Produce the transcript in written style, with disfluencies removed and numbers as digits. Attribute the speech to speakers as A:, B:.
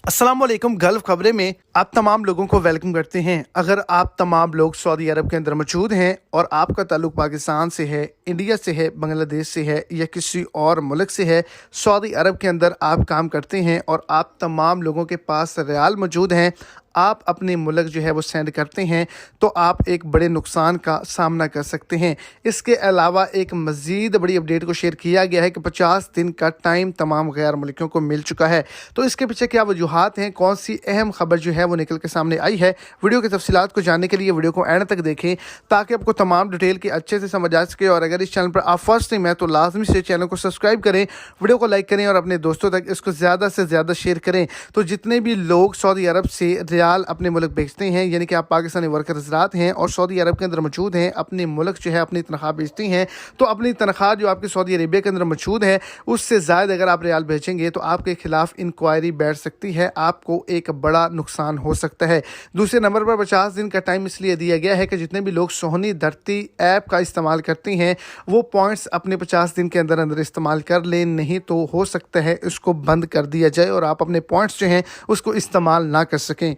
A: अस्सलाम वालेकुम। गल्फ खबरें में आप तमाम लोगों को वेलकम करते हैं। अगर आप तमाम लोग सऊदी अरब के अंदर मौजूद हैं और आपका ताल्लुक पाकिस्तान से है, इंडिया से है, बांग्लादेश से है या किसी और मुल्क से है, सऊदी अरब के अंदर आप काम करते हैं और आप तमाम लोगों के पास रियाल मौजूद हैं, आप अपने मुल्क जो है वो सेंड करते हैं, तो आप एक बड़े नुकसान का सामना कर सकते हैं। इसके अलावा एक मज़ीद बड़ी अपडेट को शेयर किया गया है कि 50 दिन का टाइम तमाम गैर मुल्कियों को मिल चुका है। तो इसके पीछे क्या वजूहात हैं, कौन सी अहम खबर जो है वो निकल के सामने आई है, वीडियो की तफसीलात को जानने के लिए वीडियो को एंड तक देखें ताकि आपको तमाम डिटेल की अच्छे से समझ आ सके। और अगर इस चैनल पर आप फर्स्ट टाइम है तो लाजमी से चैनल को सब्सक्राइब करें, वीडियो को लाइक करें और अपने दोस्तों तक इसको ज़्यादा से ज़्यादा शेयर करें। तो जितने भी लोग सऊदी अरब से रियाल अपने मुल्क भेजते हैं, यानी कि आप पाकिस्तानी वर्कर हज़रात हैं और सऊदी अरब के अंदर मौजूद हैं, अपने मुल्क जो है अपनी तनख्वाह भेजती हैं, तो अपनी तनख्वाह जो आपकी सऊदी अरेबिया के अंदर मौजूद है उससे ज़्यादा अगर आप रियाल भेजेंगे तो आपके खिलाफ इंक्वायरी बैठ सकती है, आपको एक बड़ा नुकसान हो सकता है। दूसरे नंबर पर 50 दिन का टाइम इसलिए दिया गया है कि जितने भी लोग सोहनी धरती ऐप का इस्तेमाल करते हैं वो पॉइंट्स अपने 50 दिन के अंदर अंदर इस्तेमाल कर लें, नहीं तो हो सकता है इसको बंद कर दिया जाए और आप अपने पॉइंट्स जो हैं उसको इस्तेमाल ना कर सकें।